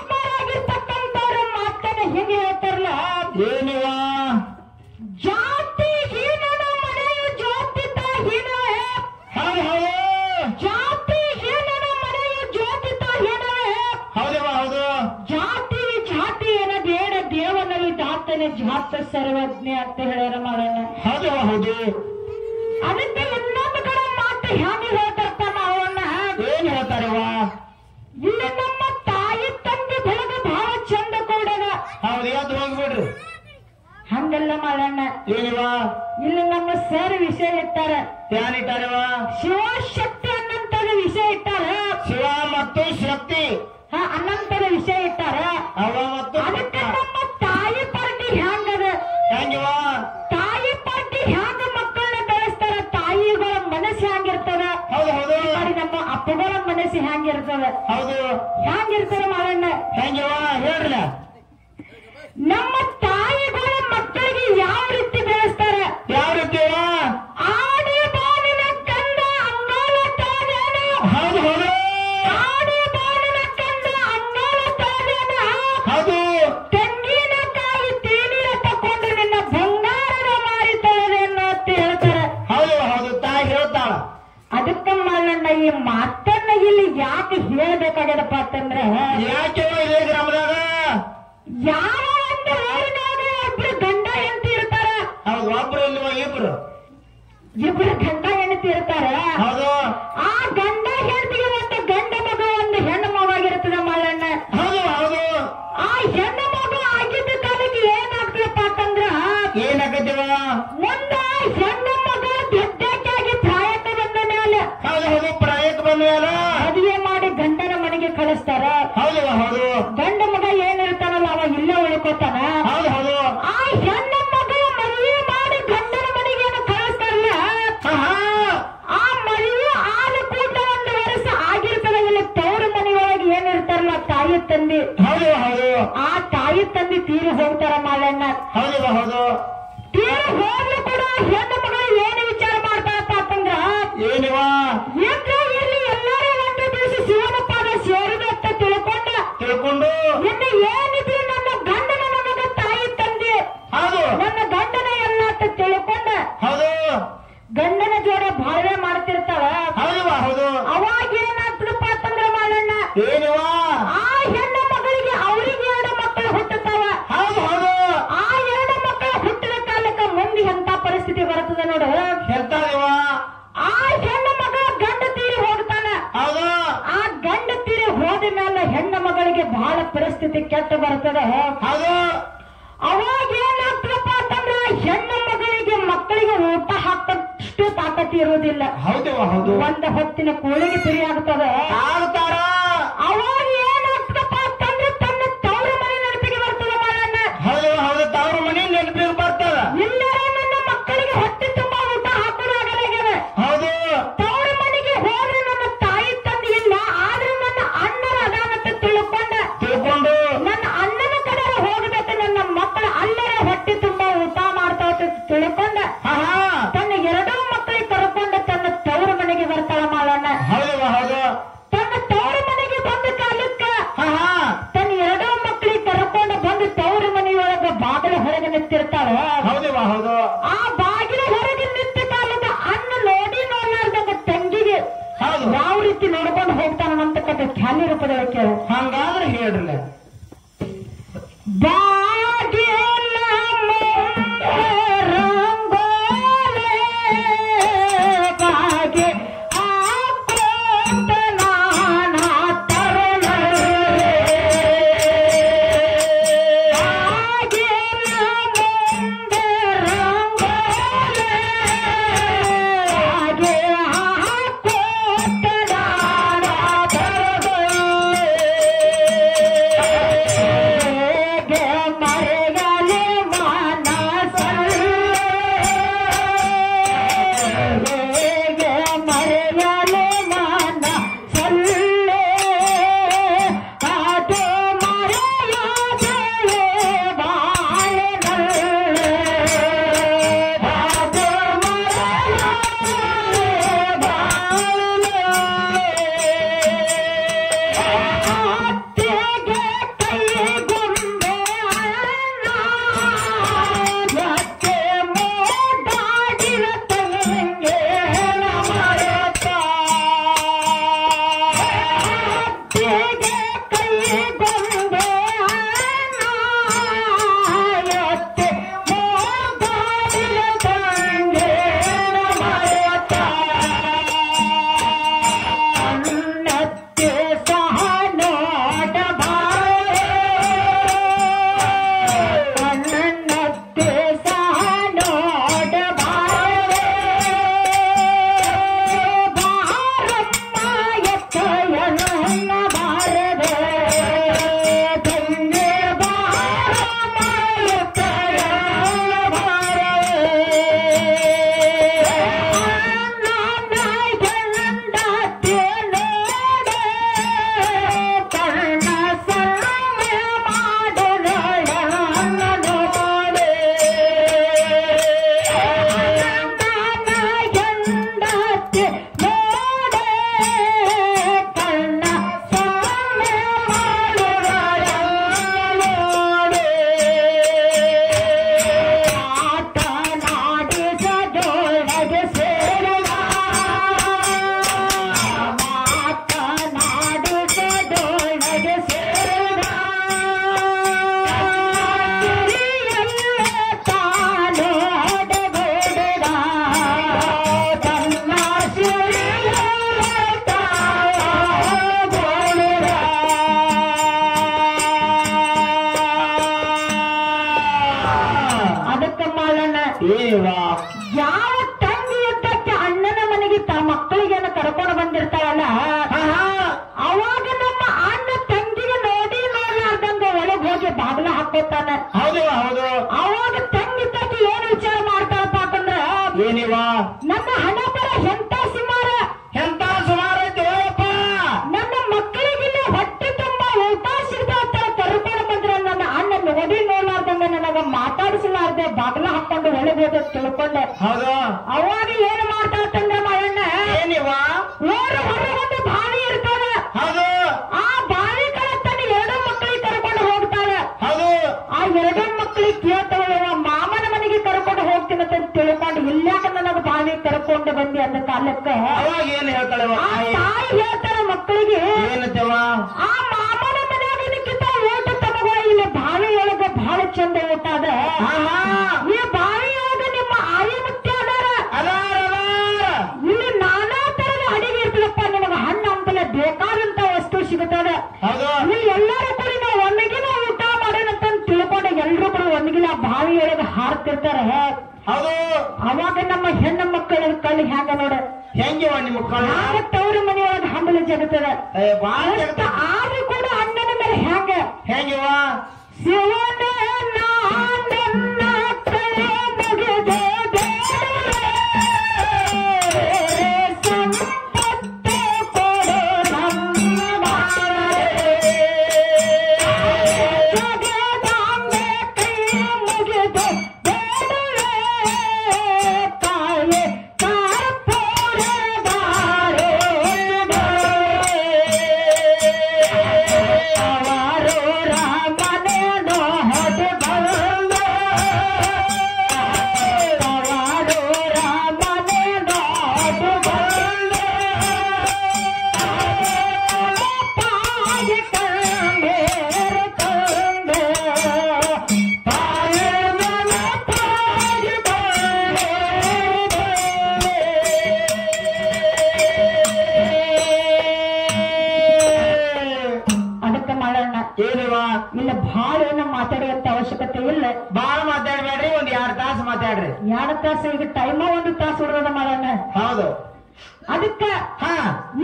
ಮಹಾತ್ಮರಾಗಿರ್ತಕ್ಕಂಥವ್ರ ಮಾತನ್ನ ಹೇಗೆ ಹೇಳ್ತಾರಲ್ಲ, ಏನಿವ ಜಾತಿ ಹೀನನ ಮನೆಯು ಜ್ಯೋತಿತ ಹೀನ, ಜಾತಿ ಹೀನನ ಮನೆಯು ಜ್ಯೋತಿತ ಹೀನ. ಹೌದವ ಹೌದು. ಜಾತಿ ಜಾತಿ ಏನ ಬೇಡ ದೇವನಲ್ಲಿ ಜಾತನೆ ಜಾತ ಸರ್ವಜ್ಞ ಅಂತ ಹೇಳ್ಯಾರ ಮಾಡೋಣ. ಹೌದವ ಹೌದು. ಅದಕ್ಕೆ ಇನ್ನೊಂದು ಕಡೆ ಮಾತು ಹ್ಯಾಂಗ ಹೇಳ್ತಾರಪ್ಪ ಮಾವಣ್ಣ, ಏನ್ ಹೇಳ್ತಾರವ? ಇಲ್ಲಿ ನಮ್ಮ ತಾಯಿ ತಂದೆ ಬೆಳಗ್ಗೆ ಬಹಳ ಚಂದ ಕೊಡೋಣ. ಹೌದು, ಎದ್ದು ಹೋಗ್ಬಿಡ್ರಿ. ಹಂಗಲ್ಲ ಮಾಡೋಣ. ಏನಿವ? ಇಲ್ಲಿ ನಮ್ಮ ಸರ್ ವಿಷಯ ಇಟ್ಟಾರ. ಏನಿಟ್ಟಾರವ? ಶಿವಶಕ್ತಿ ಅನ್ನಂತದ ವಿಷಯ ಇಟ್ಟಾರ. ಶಿವ ಮತ್ತು ಶಕ್ತಿ ಅನ್ನಂತದ ವಿಷಯ ಇಟ್ಟಾರ. ಅವ ಮತ್ತು ಅದಕ್ಕೆ ನಮ್ಮ ತಾಯಿ ಪಾರ್ಟಿ ಹ್ಯಾಂಗದ, ಹೆಂಗಿವ? ತಾಯಿ ಪಾರ್ಟಿ ಹ್ಯಾಂಗ ಮಕ್ಕಳನ್ನ ಬೆಳೆಸ್ತಾರ, ತಾಯಿಗಳ ಮನಸ್ಸು ಹ್ಯಾಂಗಿರ್ತದ, ಹೌದು ಹೌದು. ನಮ್ಮ ಅಪ್ಪಗಳ ಮನಸ್ಸು ಹ್ಯಾಂಗಿರ್ತದ, ಹೌದು ಹ್ಯಾಂಗಿರ್ತದ ಮಾಡೋಣ. ಹೆಂಗಿವ ಹೇಳ್ರಲ್ಲ. ನಮ್ಮ ತಾಯಿಗಳ ಮಕ್ಕಳಿಗೆ ಯಾವ ರೀತಿ ಬೆಳೆಸ್ತಾರ? ಯಾವ ರೀತಿಯ? ಆಡಿ ಬಾಳಿನ ಕಂದ ಅಂಗಾಲ ತಾಜಾನ. ಹೌದು ಹೌದು. ಆಡಿ ಬಾಳಿನ ಕಂದ ಅಂಗಾಲ ತಾಜಾನ. ಹೌದು. ತೆಂಗಿನಕಾಯಿ ತೀನಿಯ ತಕೊಂಡು ನಿನ್ನ ಬಂಗಾರದ ಮಾರಿ ತೊಳೆದೇನ ಅಂತ ಹೇಳ್ತಾರೆ. ಹೌದು ಹೌದು. ತಾಯಿ ಹೇಳ್ತಾಳ. ಅದಕ್ಕ ಮಲ್ಲಣ್ಣ ಈ ಮಾತನ್ನ ಇಲ್ಲಿ ಯಾಕೆ ಹೇಳ್ಬೇಕಾಗ್ಯದಪ್ಪ ಅಂತಂದ್ರ, ಯಾಕೆ ಇದೇ ಗ್ರಾಮದಾಗ ಯಾವ ಒಂದು ಊರಿನಾಗ ಒಬ್ರು ಗಂಡ ಹೆಂಡತಿ ಇರ್ತಾರ. ಹೌದು. ಒಬ್ರು ಇಲ್ವ? ಇಬ್ರು. ಇಬ್ರು ಗಂಡ ಹೆಂಡತಿ ಇರ್ತಾರ. ಹೌದು. ಆ ಗಂಡ ಹೆಂಡತಿಗೆ ಒಂದು ಗಂಡ ಮಗ ಒಂದು ಹೆಣ್ಣು ಮವಾಗಿರ್ತದ ಮಲ್ಲಣ್ಣ. ಹೌದು ಹೌದು. ಆ ಹೆಣ್ಣು ಮಗ ಆಗಿದ್ದ ಕಾಲಕ್ಕೆ ಏನಾಗ್ತದಪ್ಪ ಅಂತಂದ್ರ, ಏನಾಗತ್ತವ? ಮುಂದ ಹೆಣ್ಣು ಮಗ ದೊಡ್ಡಕ್ಕಾಗಿ ಪ್ರಾಯಕ್ಕೆ ಬಂದ ಮೇಲೆ ಹೌದು ಹೌದು. ಪ್ರಾಯ ಕಳಿಸ್ತಾರ. ಹೌದವ ಹೌದು. ಗಂಡ ಮಗ ಏನಿರ್ತಾನಲ್ಲ ಅವ ಇಲ್ಲೇ ಉಳ್ಕೋತಾನ. ಹೌದು ಹೌದು. ಆ ಹೆಣ್ಣ ಮಗಳ ಮದುವೆ ಮಾಡಿ ಗಂಡನ ಮನೆಗೆ ಏನು ಕಳಿಸ್ತಾರಲ್ಲ, ಆ ಮದುವೆ ಆದ ಕೂಡಲೇ 1 ವರ್ಷ ಆಗಿರ್ತದ. ಇಲ್ಲಿ ತವ್ರ ಮನೆಯೊಳಗೆ ಏನಿರ್ತಾರಲ್ಲ ತಾಯಿ ತಂದೆ, ಹೌದು ಹೌದು. ಆ ತಾಯಿ ತಂದೆ ತೀರಿ ಹೋಗ್ತಾರ ಮಾಲಣ್ಣ. ಹೌದವ ಹೌದು. ತೀರಿ ಹೋಗ್ಲು ಕೂಡ ಹೆಣ್ಣು ಮಗಳು ಏನು ವಿಚಾರ ಮಾಡ್ತಾರಪ್ಪ ಅಂತಂದ್ರ, ಏನಿವ ಇಲ್ಲಿ ಎಲ್ಲರೂ ಒಂದು ದಿವಸ ಶಿವನ ಪಾದ ಸೇರಿದ ಅಂತ ತಿಳ್ಕೊಂಡು ಇನ್ನು ಏನಿದ್ರು ನನ್ನ ಗಂಡನ ನನಗ ತಾಯಿ ತಂದೆ, ಹೌದು ನನ್ನ ಗಂಡನ ಎಲ್ಲ ಅಂತ ತಿಳ್ಕೊಂಡ ಹೌದು. ಗಂಡನ ಜೋಡಿ ಬಾಳ್ವೆ ಮಾಡ್ತಿರ್ತಾಳ. ಹೌದವ ಹೌದು. ಅವಾಗ ಏನಾಗ್ತದಪ್ಪ ಅಂತಂದ್ರ ಮಾಲಣ್ಣ, ಏನಿವ ಆ ಹೆಣ್ಣು ಮಗಳಿಗೆ ಅವರಿಗೆ 2 ಮಕ್ಕಳು ಹುಟ್ಟುತ್ತಾವ. ಹೌದು ಹೌದು. ಆ 2 ಮಕ್ಕಳು ಹುಟ್ಟಿದ ಕಾಲಕ್ಕೆ ಮುಂದೆ ಎಂತ ಪರಿಸ್ಥಿತಿ ಬರ್ತದೆ ನೋಡು. ಎಂತಾದಿವ ಆ ಹೆಣ್ಣು ಮಗ ಗಂಡ ತೀರಿ ಹೋಗ್ತಾನ. ಹೌದು. ಆ ಗಂಡ ತೀರಿ ಹೋದ ಮೇಲೆ ಹೆಣ್ಣು ಮಗಳಿಗೆ ಬಹಳ ಪರಿಸ್ಥಿತಿ ಕೆಟ್ಟ ಬರ್ತದೆ. ಹೌದು. ಅವಾಗ ಏನಾಗ್ತದಪ್ಪ ಅಂತಂದ್ರೆ ಹೆಣ್ಣು ಮಗಳಿಗೆ ಮಕ್ಕಳಿಗೆ ಊಟ ಹಾಕಷ್ಟು ತಾಕತಿ ಇರುವುದಿಲ್ಲ. ಹೌದವ ಹೌದು. ಒಂದು ಹೊತ್ತಿನ ಕೋಳಿಗೆ ಸರಿ ಆಗ್ತದೆ. ಆಗ್ತಾರ. ಅವಾಗ ಏನಾಗ್ತದಪ್ಪ ಅಂತಂದ್ರೆ ತನ್ನ ತವ್ರ ಮನೆ ನೆನಪಿಗೆ ಬರ್ತದೆ ಮಾಲಣ್ಣ. ಹೌದವ ಹೌದು. ತವ್ರ ಮನೆ ನೆನಪಿಗೆ ಬರ್ತದ. ಇಲ್ಲರೇ ನನ್ನ ಮಕ್ಕಳಿಗೆ ಹೊಟ್ಟೆ ತುಂಬಾ ಊಟ ಹಾಕೋದಾಗಲಾಗ್ಯದ. ಹೌದು. ತವ್ರ ಮನೆಗೆ ಹೋದ್ರೆ ನನ್ನ ತಾಯಿ ತಂದೆ ಇಲ್ಲ, ಆದ್ರೆ ನನ್ನ ಅಣ್ಣನ ಅದಾನಂತ ತಿಳ್ಕೊಂಡು ನನ್ನ ಅಣ್ಣನ ಕಡೆ ಹೋಗ್ಬೇಕು, ನನ್ನ ಮಕ್ಕಳ ಅಲ್ಲರೇ ಹೊಟ್ಟೆ ತುಂಬಾ ಊಟ ಮಾಡ್ತಾವ ತಿಳ್ಕೊಂಡ ತನ್ನ 2 ಮಕ್ಕಳಿಗೆ ಕರ್ಕೊಂಡು ತನ್ನ ತವ್ರ ಮನೆಗೆ ಬರ್ತಾಳ ಮಾಲಣ್ಣ. ಹೌದವ ಹೌದು. ತನ್ನ ತವ್ರ ಮನೆಗೆ ಬಂದ ಕಾಲಕ್ಕ ತನ್ನ 2 ಮಕ್ಕಳಿಗೆ ಕರ್ಕೊಂಡು ಬಂದು ತವ್ರ ಮನೆಯೊಳಗ ಬಾಗಿಲ ಹೊರಗೆ ನಿಂತಿರ್ತಾಳ. ಹೌದವ ಹೌದು. ಆ ಬಾಗಿಲ ಹೊರಗೆ ನಿಂತ ಕಾಲದ ಅಣ್ಣ ನೋಡ್ಲಾರ್ದಾಗ ತಂಗಿಗೆ ಹೌದು. ಯಾವ ರೀತಿ ನೋಡ್ಕೊಂಡು ಹೋಗ್ತಾನಂತಕ್ಕಂಥ ಖ್ಯಾಲಿ ರೂಪದಲ್ಲಿ ಕೇಳ. ಹಂಗಾದ್ರೆ ಹೇಳ್ರಲ್ಲ. ಬಾಗಿಲ ರಂಗೋಲೆ ಬಾಗಿ ಹಾಕೋತ ನಾನಾ ತರಲೆ. ಬಾಗಿಲ ಮುಂದೆ ರಂಗೋಲೆ ಬಾಗಿ ಹಾಕೋತ ನಾನಾ ತರಲೆ. ಹೋಗ್ಬೋದು ತಿಳ್ಕೊಂಡೆ. ಹೌದು. ಅವಾಗ ಏನ್ ಮಾಡ್ತಾಳಂದ್ರೆ ಮಾಯಣ್ಣ, ಏನಿವ ಊರು ಹೊರಗೊಂದು ಬಾವಿ ಇರ್ತಾಳೆ. ಹೌದು. ಆ ಬಾವಿ ಕಡೆ ತನ್ನ 2 ಮಕ್ಕಳಿಗೆ ಕರ್ಕೊಂಡು ಹೋಗ್ತಾಳೆ. ಹೌದು. ಆ 2 ಮಕ್ಕಳಿಗೆ ಕೇಳ್ತಾಳೆ, ಮಾಮನ ಮನೆಗೆ ಕರ್ಕೊಂಡು ಹೋಗ್ತೀನಿ ಅಂತ ತಿಳ್ಕೊಂಡು, ಇಲ್ಲಾಕ ನನಗೆ ಬಾವಿ ಕರ್ಕೊಂಡು ಬಂದಿ ಅಂದ ಕಾಲಕ್ಕೆ ಅವಾಗ ಏನ್ ಹೇಳ್ತಾಳೆ ಆ ತಾಯಿ ಹೇಳ್ತಾರ ಮಕ್ಕಳಿಗೆ, ಏನಂತೇವ ಆ ಮಾಮನ ಮನೆಯಾಗ ಇದಕ್ಕಿಂತ ಊಟ ತಮಗ ಇಲ್ಲಿ ಬಾವಿ ಒಳಗ ಬಹಳ ಚಂದ ಊಟ ಅದ. ಈ ಬಾವಿ ಒಳಗ ನಿಮ್ಮ ಆಯಿ ಮುತ್ತಿ ಅದಾರ. ಇಲ್ಲಿ ನಾನಾ ತರದ ಅಡಿಗೆ ಇರ್ತದಪ್ಪ, ನಿನಗ ಹಣ್ಣು ಹಂಪಲ ಬೇಕಾದಂತ ವಸ್ತು ಸಿಗುತ್ತದೆ. ಇಲ್ಲಿ ಎಲ್ಲರೂ ಕೂಡ ನಾವು ಒಮ್ಮೆಗಿನ ಊಟ ಮಾಡೋಣಂತ ತಿಳ್ಕೊಂಡು ಎಲ್ರು ಕೂಡ ಒಮ್ಮೆಗಿನ ಬಾವಿಯೊಳಗೆ ಹಾರ್ತಿರ್ತಾರೆ. ಹೌದು. ಅವಾಗ ನಮ್ಮ ಹೆಣ್ಣು ಮಕ್ಕಳ ಕಳ್ಳಿ ಹ್ಯಾಂಗ ನೋಡ, ಹೆಂಗಿವ ನಿಮ್ಮ ಕಳ್ಳ ತವ್ರ ಮನೆಯೊಳಗೆ ಹಂಬಲ ಜಗತ್ತದ. ಬಾಳ ಆದ್ರೂ ಕೂಡ ಅಣ್ಣನ ಮೇಲೆ ಹ್ಯಾಂಗ ಹೆಂಗಿವ ಶಿವನ ನಾನನ್ನ ಕಳೆ ಮುಗಿದ ಸಂಪತ್ತು ಕೊಡು ನಮ್ಮ ಜಗದಾಂಬೆ ಕೈ ಮುಗಿದ ಕಾಯೆ ಕಾರ್ಪೂರದಾರೆ ಅವರು ರಾಮನೇನೋ ಹೊಡೆ ಬಂದ, ಅವರು ರಾಮನೇನೋ ಹೊಡೆ ಬಂದ, ತಾಯಿ ಕಂಡೇರ ಕಂಡ ತಾಯಿ ನನ್ನ ತಾಯಿ ಅದಕ್ಕೆ ಮಾಡೋಣ. ಏನಿವ ಇಲ್ಲ ಭಾಳ ಏನು ಮಾತಾಡುವಂತ ಅವಶ್ಯಕತೆ ಇಲ್ಲ. ಬಾಳ ಮಾತಾಡ್ಬೇಡ್ರಿ, ಒಂದ್ 2 ತಾಸು ಮಾತಾಡ್ರಿ. 2 ತಾಸು ಈಗ ಟೈಮ 1 ತಾಸು ಹೊಡೆದ ಮಾಡೋಣ. ಹೌದು. ಅದಕ್ಕ ಹಾ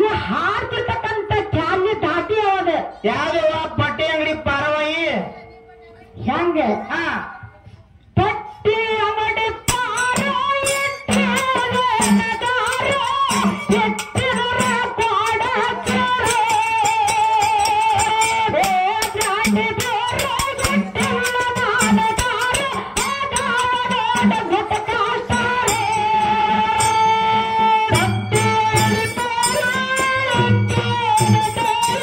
ಈ ಹಾಡ್ತಿರ್ತಕ್ಕಂಥ ಕ್ಯಾಲಿ ದಾಟಿ ಅವದ ಯಾವ್ದವ ಬಟ್ಟೆ ಅಂಗಡಿ ಪಾರವಾಯಿ ಹೆಂಗ ಹಾ ಪಟ್ಟಿ ಅವಡೆ ಪಾರೋ ಇಟ್ಟಿರೋ ನಗಾರೋ ಎತ್ತಿರೋ ಕೋಡ ಚರೋ ಓ ಜಾತಿ ಬೇರೋ ಎತ್ತಿರೋ ನಾನಗಾರೋ ಆಗಾರೋಡ ಗುಟಕಾಸ್ತಾರೆ ಪಟ್ಟೇಲಿ ಪಾರೋ ಪಟ್ಟೇಲಿ ಪಾರೋ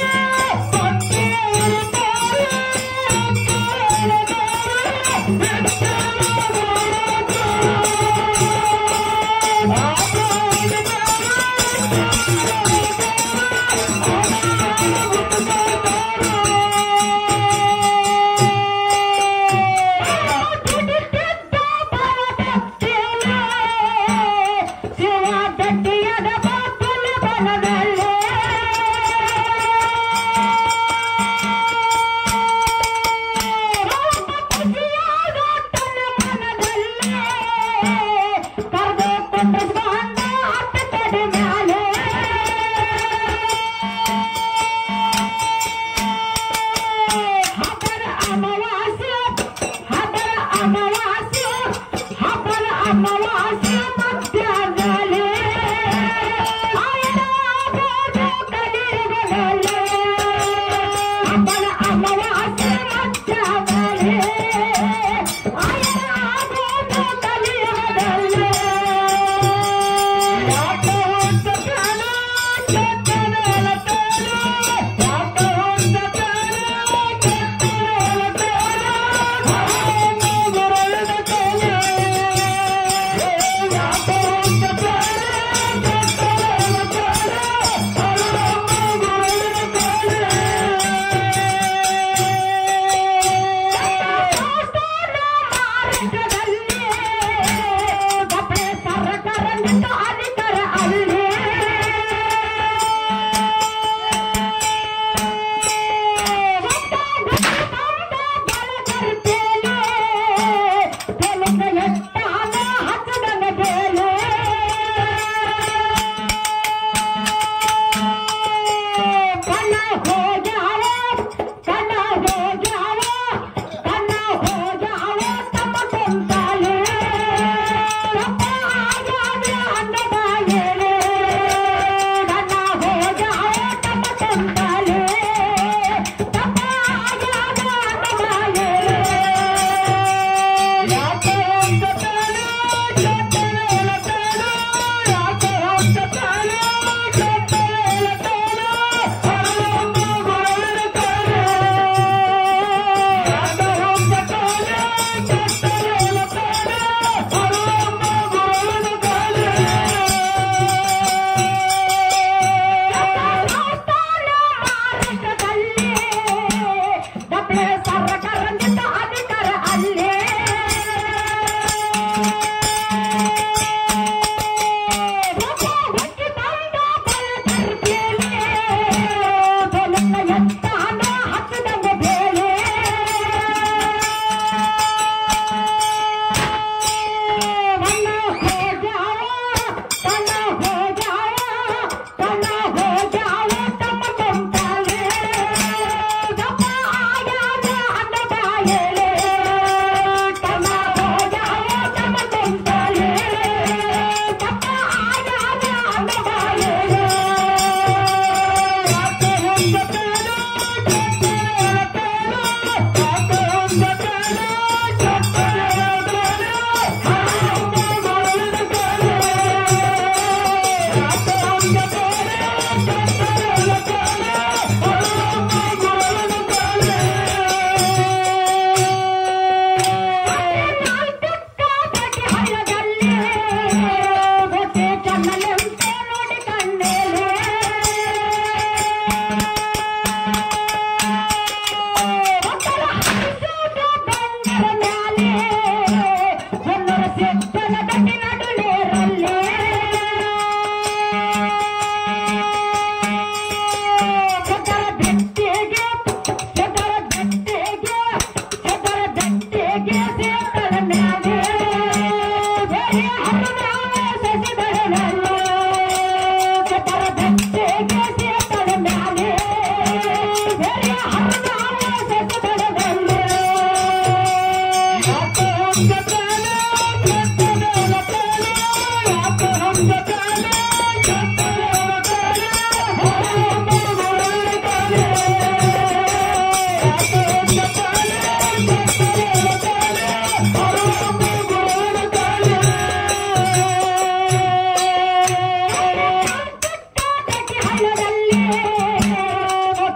ಅಮಾವಾಸ್ಯ ಮಧ್ಯಾಹ್ನದಲ್ಲಿ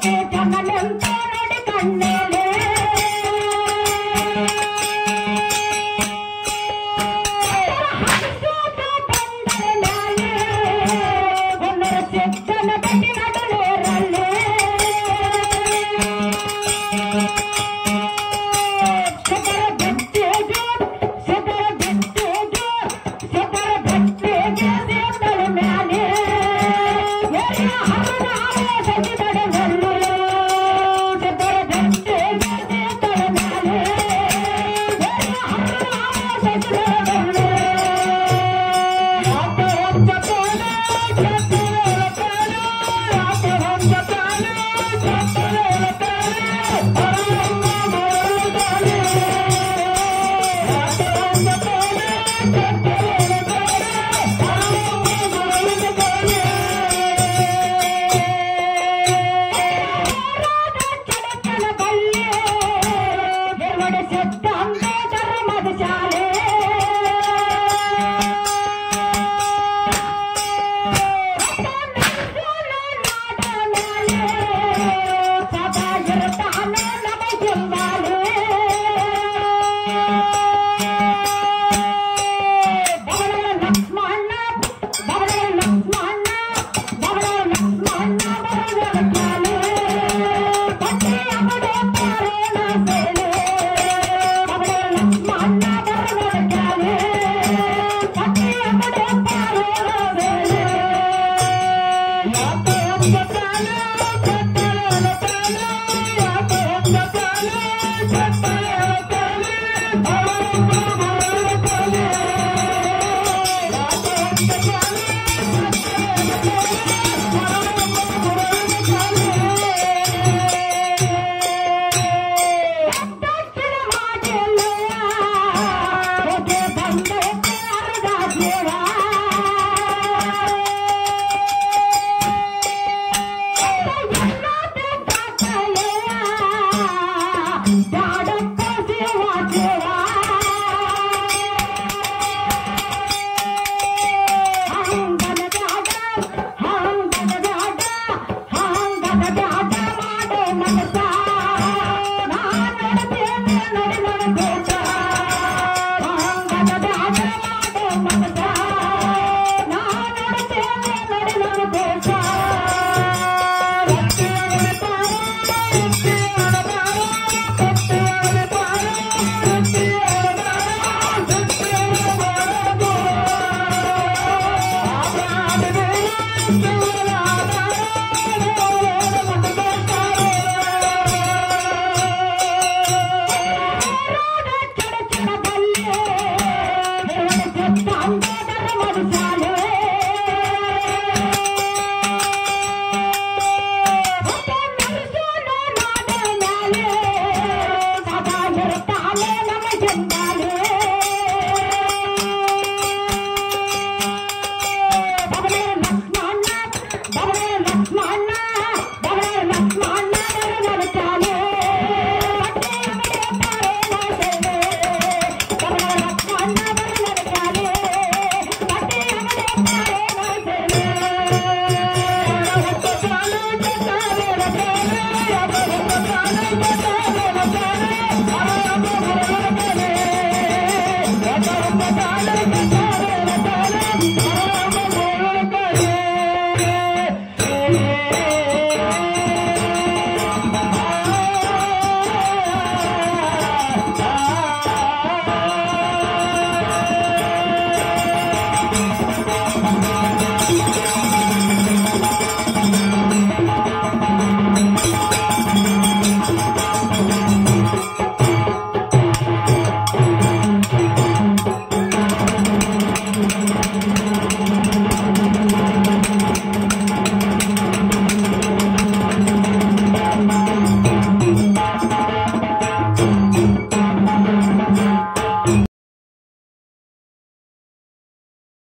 Bye.